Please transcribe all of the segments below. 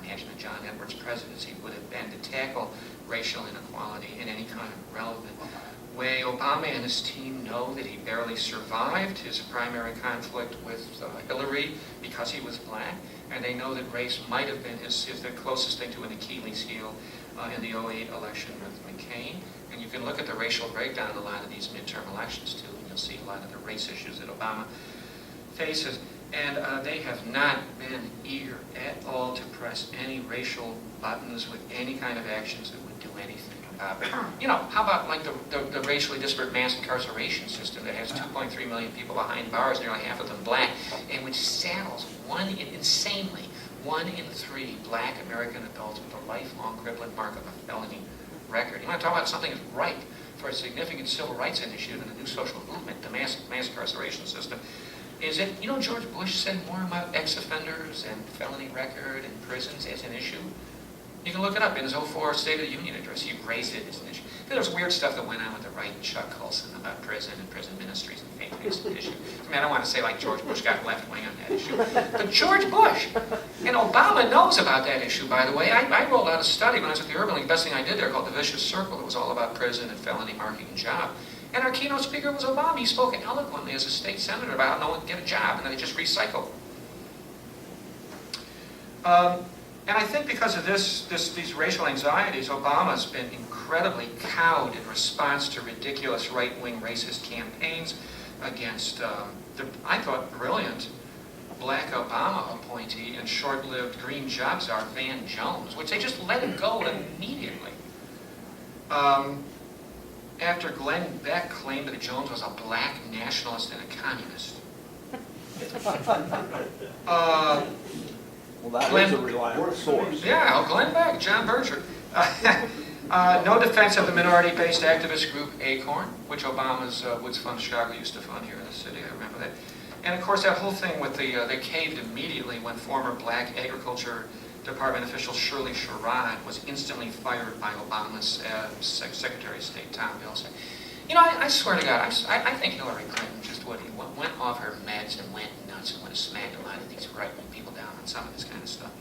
imagine a John Edwards presidency would have been to tackle racial inequality in any kind of relevant way. Obama and his team know that he barely survived his primary conflict with Hillary because he was black, and they know that race might have been the closest thing to an Achilles heel in the '08 election with McCain. And you can look at the racial breakdown in a lot of these midterm elections too, and you'll see a lot of the race issues that Obama faces. And they have not been eager at all to press any racial buttons with any kind of actions that would do anything about it. You know, how about like the racially disparate mass incarceration system that has 2.3 million people behind bars, nearly half of them black, and which saddles insanely 1 in 3 black American adults with a lifelong crippling mark of a felony record. You want to talk about something that's right for a significant civil rights initiative and a new social movement, the mass incarceration system. Is it, you know, George Bush said more about ex-offenders and felony record and prisons as an issue? You can look it up in his '04 State of the Union address. He raised it as an issue. There was weird stuff that went on with the right and Chuck Colson about prison and prison ministries and faith-based issue. I mean, I don't want to say like George Bush got left-wing on that issue. But George Bush, and Obama knows about that issue, by the way. I rolled out a study when I was at the Urban League, the best thing I did there, called The Vicious Circle. It was all about prison and felony marking and job. And our keynote speaker was Obama. He spoke eloquently as a state senator about how no one can get a job, and then they just recycle. And I think because of these racial anxieties, Obama's been incredibly cowed in response to ridiculous right-wing racist campaigns against the, I thought, brilliant black Obama appointee and short-lived green job czar Van Jones, which they just let him go immediately. After Glenn Beck claimed that Jones was a black nationalist and a communist. Well, that is a reliable source. Yeah, Glenn Beck, John Berger. No defense of the minority-based activist group Acorn, which Obama's Woods Fund Chicago used to fund here in the city. I remember that. And of course, that whole thing with they caved immediately when former black agriculture department official Shirley Sherrod was instantly fired by Obama's Secretary of State Tom Vilsack. You know, I swear to God, I think Hillary Clinton just went off her meds and went nuts and would have smacked a lot of these right-wing people down on some of this kind of stuff.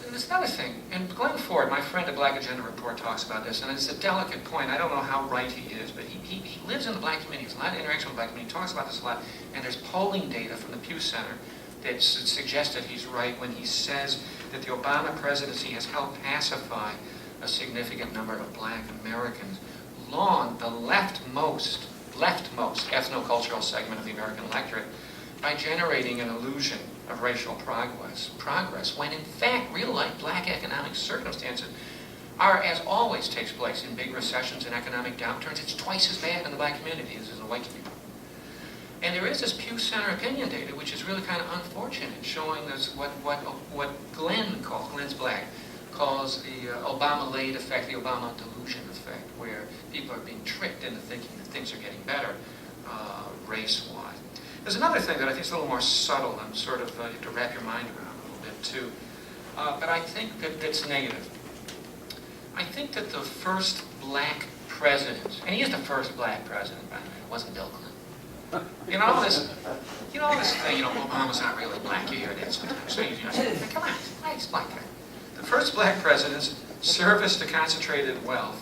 There's another thing, and Glenn Ford, my friend at Black Agenda Report, talks about this, and it's a delicate point. I don't know how right he is, but he lives in the black community. There's a lot of interaction with the black community. He talks about this a lot, and there's polling data from the Pew Center that suggests that he's right when he says that the Obama presidency has helped pacify a significant number of black Americans. The leftmost ethnocultural segment of the American electorate, by generating an illusion of racial progress, when in fact real-life black economic circumstances are, as always takes place in big recessions and economic downturns, it's twice as bad in the black community as in the white community. And there is this Pew Center opinion data, which is really kind of unfortunate, showing us what Glenn's black, calls the Obama-late effect, the Obama delusion effect, where people are being tricked into thinking that things are getting better race-wise. There's another thing that I think is a little more subtle and sort of you have to wrap your mind around a little bit too, but I think that's negative. I think that the first black president, and he is the first black president, by the way, it wasn't Bill Clinton. You know this thing, Obama's not really black. You hear that sometimes. So come on, nice black guy. The first black president's service to concentrated wealth,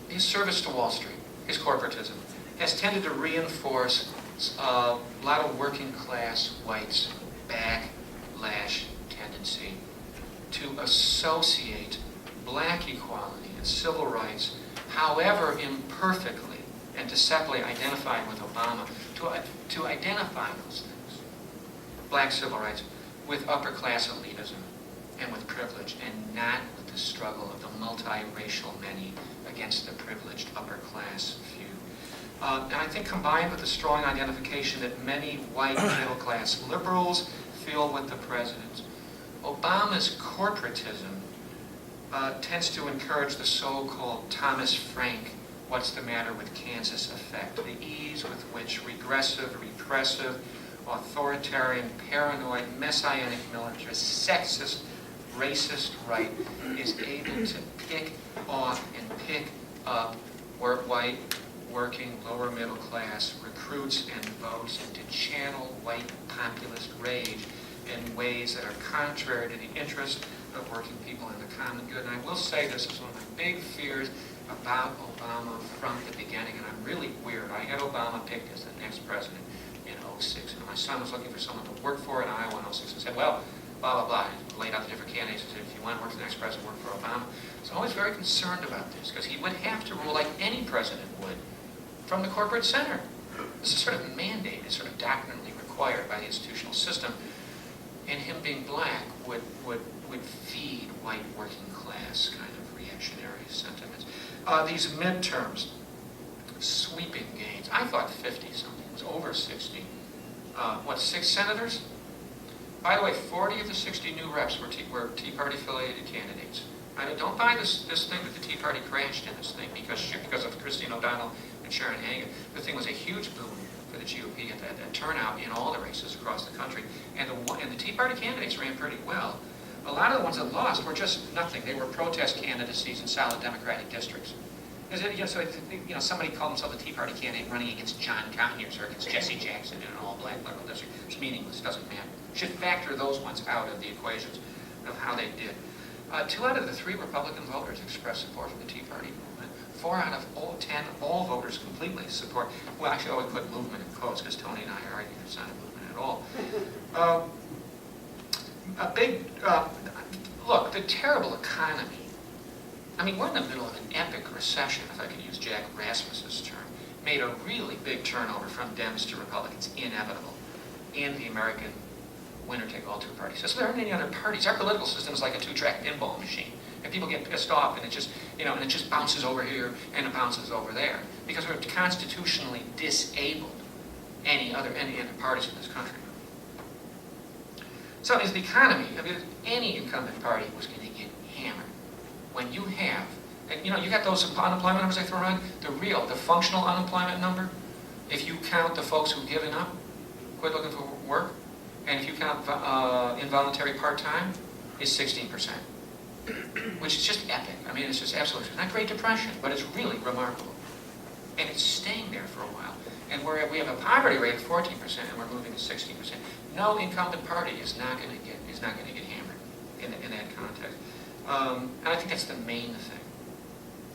his service to Wall Street, his corporatism, has tended to reinforce a lot of working class whites' backlash tendency to associate black equality and civil rights, however imperfectly and deceptively identified with Obama, to identify those things, black civil rights, with upper class elitism and with privilege, and not with the struggle of the multiracial many against the privileged upper class few. And I think combined with the strong identification that many white middle-class liberals feel with the president, Obama's corporatism tends to encourage the so-called Thomas Frank, what's the matter with Kansas effect, the ease with which regressive, repressive, authoritarian, paranoid, messianic, militarist, sexist, racist right is able to pick off and pick up white working, lower middle class recruits and votes and to channel white populist rage in ways that are contrary to the interest of working people and the common good. And I will say this is one of my big fears about Obama from the beginning, and I'm really weird. I had Obama picked as the next president in '06, and my son was looking for someone to work for in Iowa in '06 and said, well, blah, blah, blah. He laid out the different candidates and said, if you want to work for the next president, work for Obama. So I was very concerned about this, because he would have to rule like any president would from the corporate center. This is sort of mandated, sort of doctrinally required by the institutional system. And him being black would feed white working class kind of reactionary sentiments. These midterms, sweeping gains. I thought 50-something. It was over 60. 6 senators? By the way, 40 of the 60 new reps were Tea Party-affiliated candidates. Don't buy this thing that the Tea Party crashed in this thing because of Christine O'Donnell and Sharon Hagan. The thing was a huge boom for the GOP at that turnout in all the races across the country. And the Tea Party candidates ran pretty well. A lot of the ones that lost were just nothing. They were protest candidacies in solid Democratic districts. Somebody called himself a Tea Party candidate running against John Conyers or against Jesse Jackson in an all-black liberal district. It's meaningless, doesn't matter. Should factor those ones out of the equations of how they did. 2 out of the 3 Republican voters expressed support for the Tea Party movement. 4 out of 10, all voters completely support. Well, actually, I always put movement in quotes because Tony and I are arguing it's not a movement at all. Look, the terrible economy. I mean, we're in the middle of an epic recession, if I could use Jack Rasmus's term. Made a really big turnover from Dems to Republicans inevitable in the American winner-take-all-two party system. So there aren't any other parties. Our political system is like a 2-track pinball machine. And people get pissed off, and it just bounces over here and it bounces over there because we're constitutionally disabled any other parties in this country. So is the economy. I mean, any incumbent party was going to get hammered. When you have, and you got those unemployment numbers I throw around, the functional unemployment number, if you count the folks who've given up, quit looking for work, and if you count involuntary part-time, is 16%, which is just epic. I mean, it's just absolutely, it's not Great Depression, but it's really remarkable. And it's staying there for a while. And we have a poverty rate of 14%, and we're moving to 16%. No incumbent party is not going to get hammered in that context. And I think that's the main thing.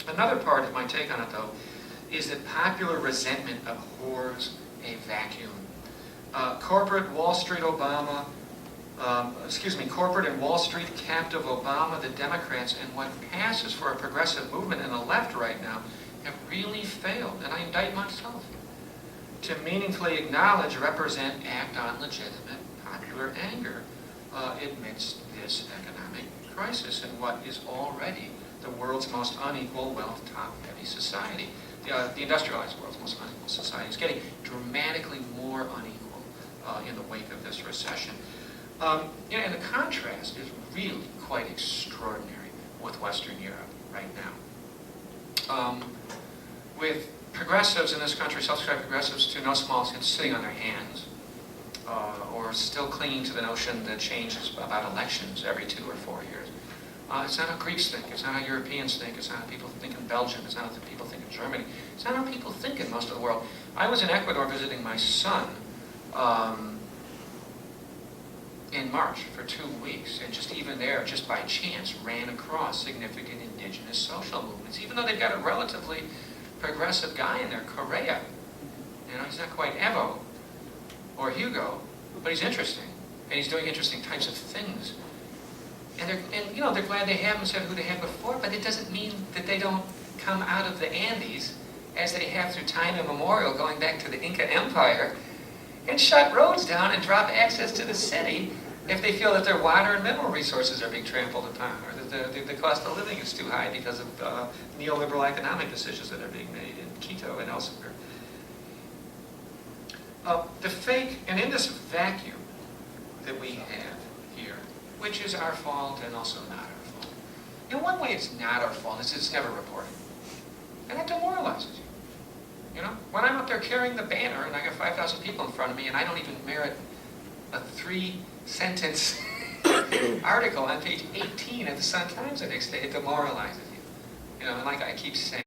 Another part of my take on it, though, is that popular resentment abhors a vacuum. Corporate and Wall Street captive Obama, the Democrats, and what passes for a progressive movement in the left right now have really failed, and I indict myself, to meaningfully acknowledge, represent, act on legitimate popular anger amidst this economic crisis in what is already the world's most unequal, wealth, top-heavy society. The industrialized world's most unequal society is getting dramatically more unequal in the wake of this recession. And the contrast is really quite extraordinary with Western Europe right now. With progressives in this country, self-described progressives to no small extent sitting on their hands, or still clinging to the notion that change is about elections every 2 or 4 years. It's not how Greeks think, it's not how Europeans think, it's not how people think in Belgium, it's not how people think in Germany, it's not how people think in most of the world. I was in Ecuador visiting my son in March for 2 weeks, and just even there, just by chance, ran across significant indigenous social movements, even though they've got a relatively progressive guy in there, Correa. He's not quite Evo or Hugo, but he's interesting, and he's doing interesting types of things. And they're glad they have him instead of who they had before, but it doesn't mean that they don't come out of the Andes, as they have through time immemorial, going back to the Inca Empire, and shut roads down and drop access to the city if they feel that their water and mineral resources are being trampled upon, or that the cost of living is too high because of neoliberal economic decisions that are being made in Quito and elsewhere. And in this vacuum that we have here, which is our fault and also not our fault. In one way it's not our fault, it's never reported. And that demoralizes you. When I'm up there carrying the banner and I got 5,000 people in front of me and I don't even merit a 3-sentence article on page 18 of the Sun-Times the next day, it demoralizes you. And like I keep saying,